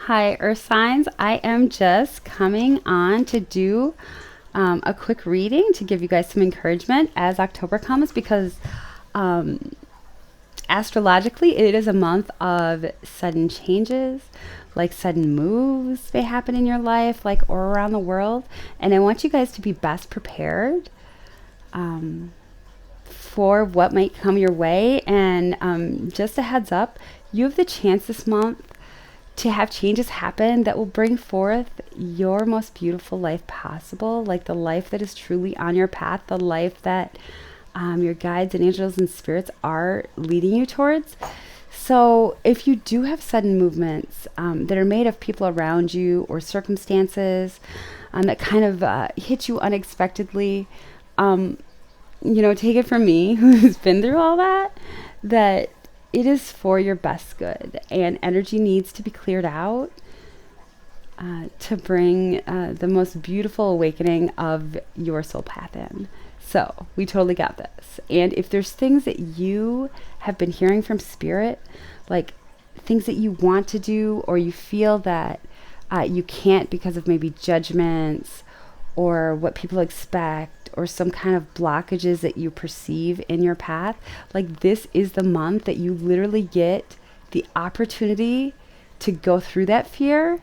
Hi, Earth signs. I am just coming on to do a quick reading to give you guys some encouragement as October comes because um, astrologically it is a month of sudden changes, like sudden moves may happen in your life, like or around the world. And I want you guys to be best prepared um, for what might come your way. And just a heads up, you have the chance this month to have changes happen that will bring forth your most beautiful life possible, like the life that is truly on your path, the life that your guides and angels and spirits are leading you towards. So, if you do have sudden movements that are made of people around you or circumstances that kind of hit you unexpectedly, um, take it from me, who's been through all that, that it is for your best good, and energy needs to be cleared out to bring the most beautiful awakening of your soul path in. So we totally got this. And if there's things that you have been hearing from spirit, like things that you want to do, or you feel that you can't because of maybe judgments or what people expect or some kind of blockages that you perceive in your path, like this is the month that you literally get the opportunity to go through that fear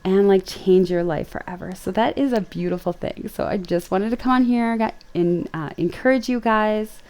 and like change your life forever. So that is a beautiful thing. So I just wanted to come on here and encourage you guys.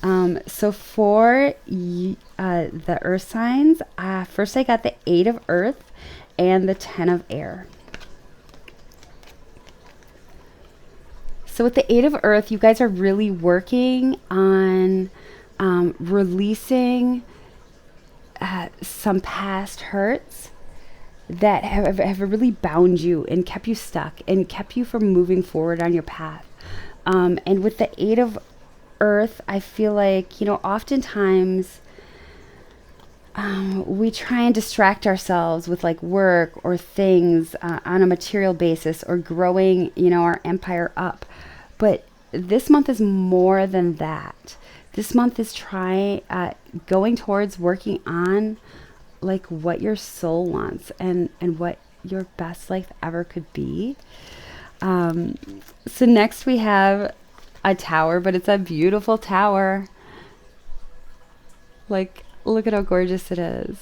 So for the earth signs, first I got the 8 of earth and the 10 of air. So with the 8 of earth, you guys are really working on releasing some past hurts that have really bound you and kept you stuck and kept you from moving forward on your path. And with the 8 of earth, I feel like, oftentimes we try and distract ourselves with like work or things on a material basis or growing, our empire up. But this month is more than that. This month is going towards working on like what your soul wants and what your best life ever could be. So next we have a tower, but it's a beautiful tower. Like, look at how gorgeous it is.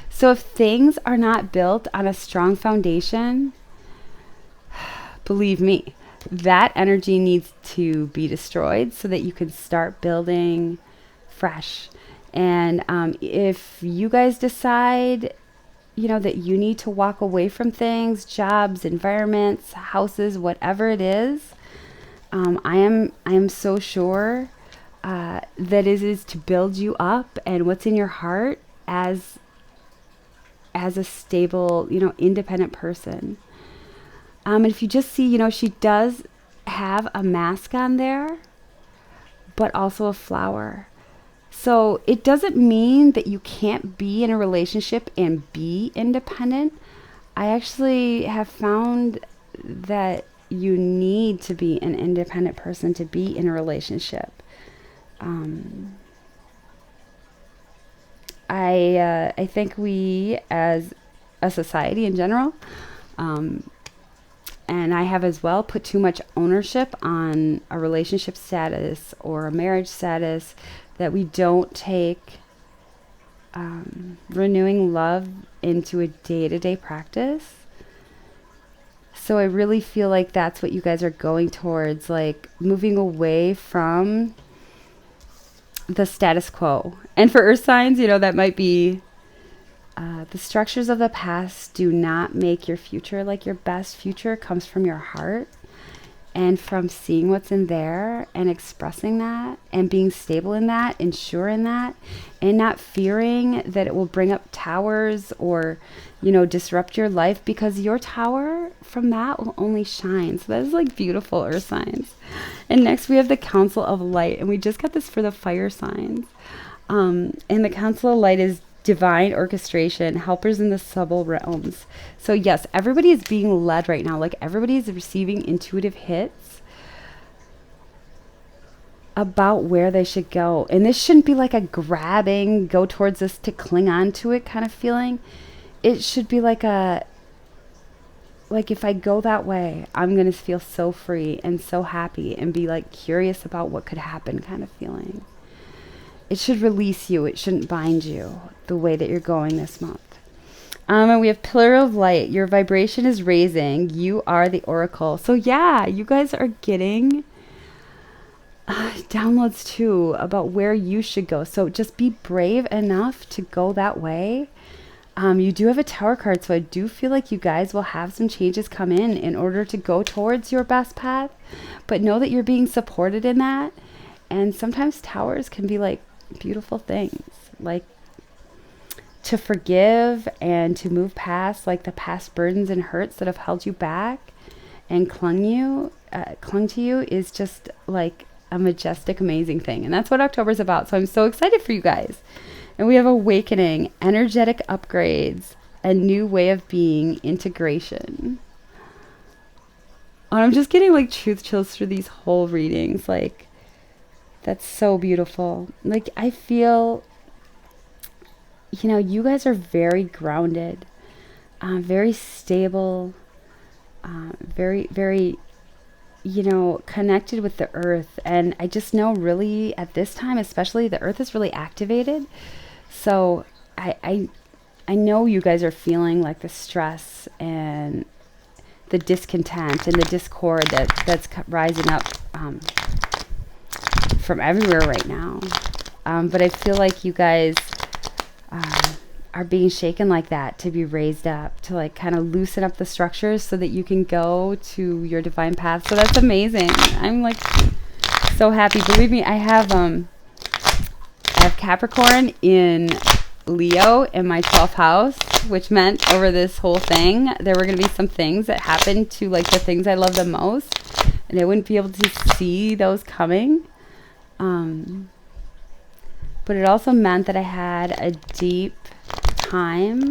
So if things are not built on a strong foundation, believe me, that energy needs to be destroyed so that you can start building fresh. And if you guys decide, that you need to walk away from things, jobs, environments, houses, whatever it is, I am so sure that it is to build you up and what's in your heart as a stable, independent person. And if you just see, she does have a mask on there, but also a flower. So it doesn't mean that you can't be in a relationship and be independent. I actually have found that you need to be an independent person to be in a relationship. I think we, as a society in general, and I have as well, put too much ownership on a relationship status or a marriage status that we don't take renewing love into a day-to-day practice. So I really feel like that's what you guys are going towards, like moving away from the status quo. And for earth signs, that might be the structures of the past do not make your future. Like your best future comes from your heart and from seeing what's in there and expressing that and being stable in that and sure in that and not fearing that it will bring up towers or, disrupt your life, because your tower from that will only shine. So that is like beautiful earth signs. And next we have the Council of Light, and we just got this for the fire signs. And the Council of Light is divine orchestration, helpers in the subtle realms. So yes, everybody is being led right now. Like everybody is receiving intuitive hits about where they should go. And this shouldn't be like a grabbing, go towards this to cling on to it kind of feeling. it should be like if I go that way, I'm going to feel so free and so happy and be like curious about what could happen kind of feeling. It should release you. It shouldn't bind you the way that you're going this month. And we have Pillar of Light. Your vibration is raising. You are the oracle. So yeah, you guys are getting downloads too about where you should go. So just be brave enough to go that way. You do have a Tower card, so I do feel like you guys will have some changes come in order to go towards your best path. But know that you're being supported in that. And sometimes towers can be like beautiful things, like to forgive and to move past like the past burdens and hurts that have held you back and clung to you is just like a majestic, amazing thing. And that's what October is about. So I'm so excited for you guys. And we have awakening, energetic upgrades, a new way of being, integration. And I'm just getting like truth chills through these whole readings. Like, that's so beautiful. Like, I feel, you know, you guys are very grounded, very stable, very, very, you know, connected with the earth. And I just know really at this time, especially, the earth is really activated. So I know you guys are feeling like the stress and the discontent and the discord that's rising up from everywhere right now. But I feel like you guys are being shaken like that, to be raised up, to like kind of loosen up the structures so that you can go to your divine path. So that's amazing. I'm like so happy. Believe me, I have Capricorn in Leo in my 12th house, which meant over this whole thing there were going to be some things that happened to like the things I love the most, and I wouldn't be able to see those coming. But it also meant that I had a deep time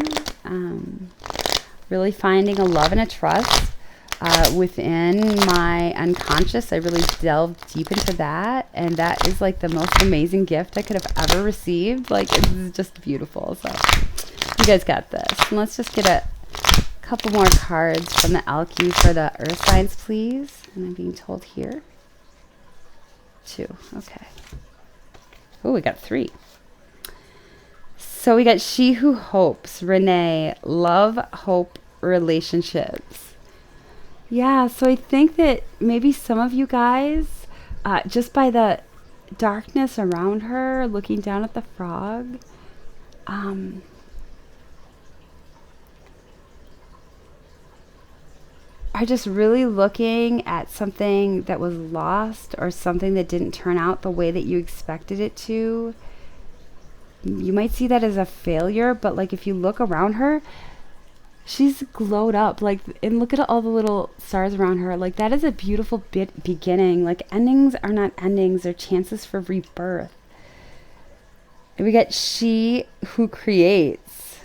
really finding a love and a trust within my unconscious. I really delved deep into that, and that is like the most amazing gift I could have ever received. Like, it's just beautiful. So you guys got this. And let's just get a couple more cards from the Alchemy for the earth signs, please. And I'm being told here 2. Okay. Oh, we got 3. So we got She Who Hopes, Renee, love, hope, relationships. Yeah, so I think that maybe some of you guys, just by the darkness around her, looking down at the frog, are just really looking at something that was lost or something that didn't turn out the way that you expected it to. You might see that as a failure, but like if you look around her, she's glowed up, like, and look at all the little stars around her. Like, that is a beautiful beginning. Like, endings are not endings, they're chances for rebirth. And we got She Who Creates,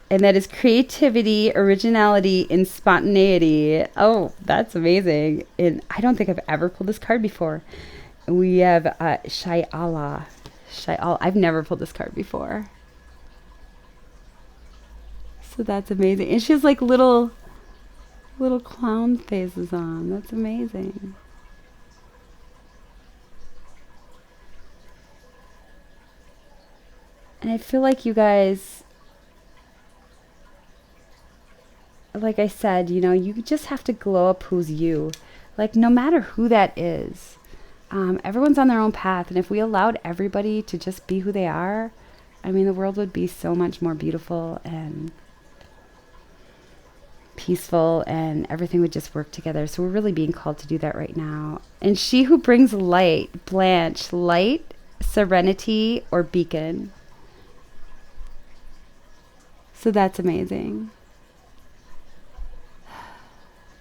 and that is creativity, originality, and spontaneity. Oh, that's amazing. And I don't think I've ever pulled this card before. We have Shayala. I've never pulled this card before. So that's amazing. And she has like little clown faces on. That's amazing. And I feel like you guys, like I said, you know, you just have to glow up who's you. Like, no matter who that is. Everyone's on their own path. And if we allowed everybody to just be who they are, I mean, the world would be so much more beautiful and peaceful, and everything would just work together. So we're really being called to do that right now. And She Who Brings Light, Blanche, light, serenity, or beacon. So that's amazing.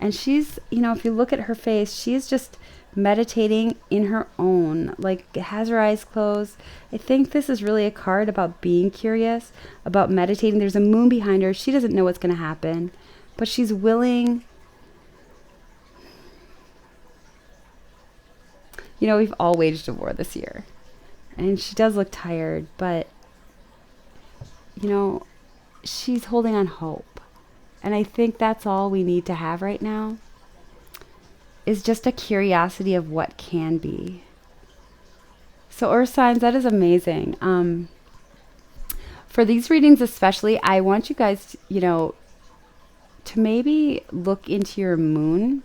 And she's, you know, if you look at her face, she's just meditating in her own, like, has her eyes closed. I think this is really a card about being curious, about meditating. There's a moon behind her. She doesn't know what's going to happen, but she's willing. You know, we've all waged a war this year, and she does look tired, but, you know, she's holding on hope. And I think that's all we need to have right now, is just a curiosity of what can be. So Earth signs, that is amazing. For these readings especially, I want you guys, to maybe look into your moon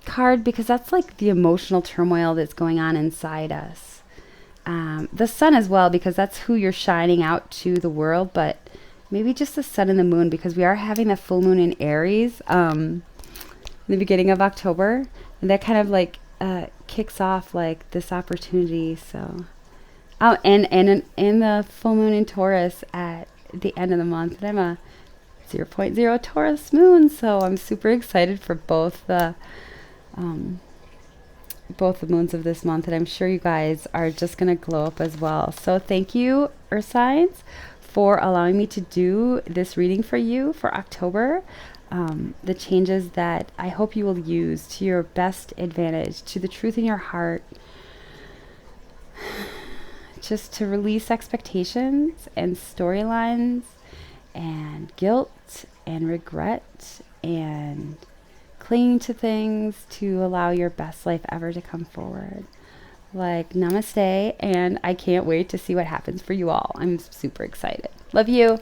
card, because that's like the emotional turmoil that's going on inside us. The sun as well, because that's who you're shining out to the world, but maybe just the sun and the moon, because we are having the full moon in Aries in the beginning of October, and that kind of like kicks off like this opportunity. So and the full moon in Taurus at the end of the month, and I'm a 0.0 Taurus moon, so I'm super excited for both the moons of this month, and I'm sure you guys are just gonna glow up as well. So thank you, Earth signs, for allowing me to do this reading for you for October. The changes that I hope you will use to your best advantage, to the truth in your heart, just to release expectations and storylines and guilt and regret and clinging to things, to allow your best life ever to come forward. Like, namaste, and I can't wait to see what happens for you all. I'm super excited. Love you.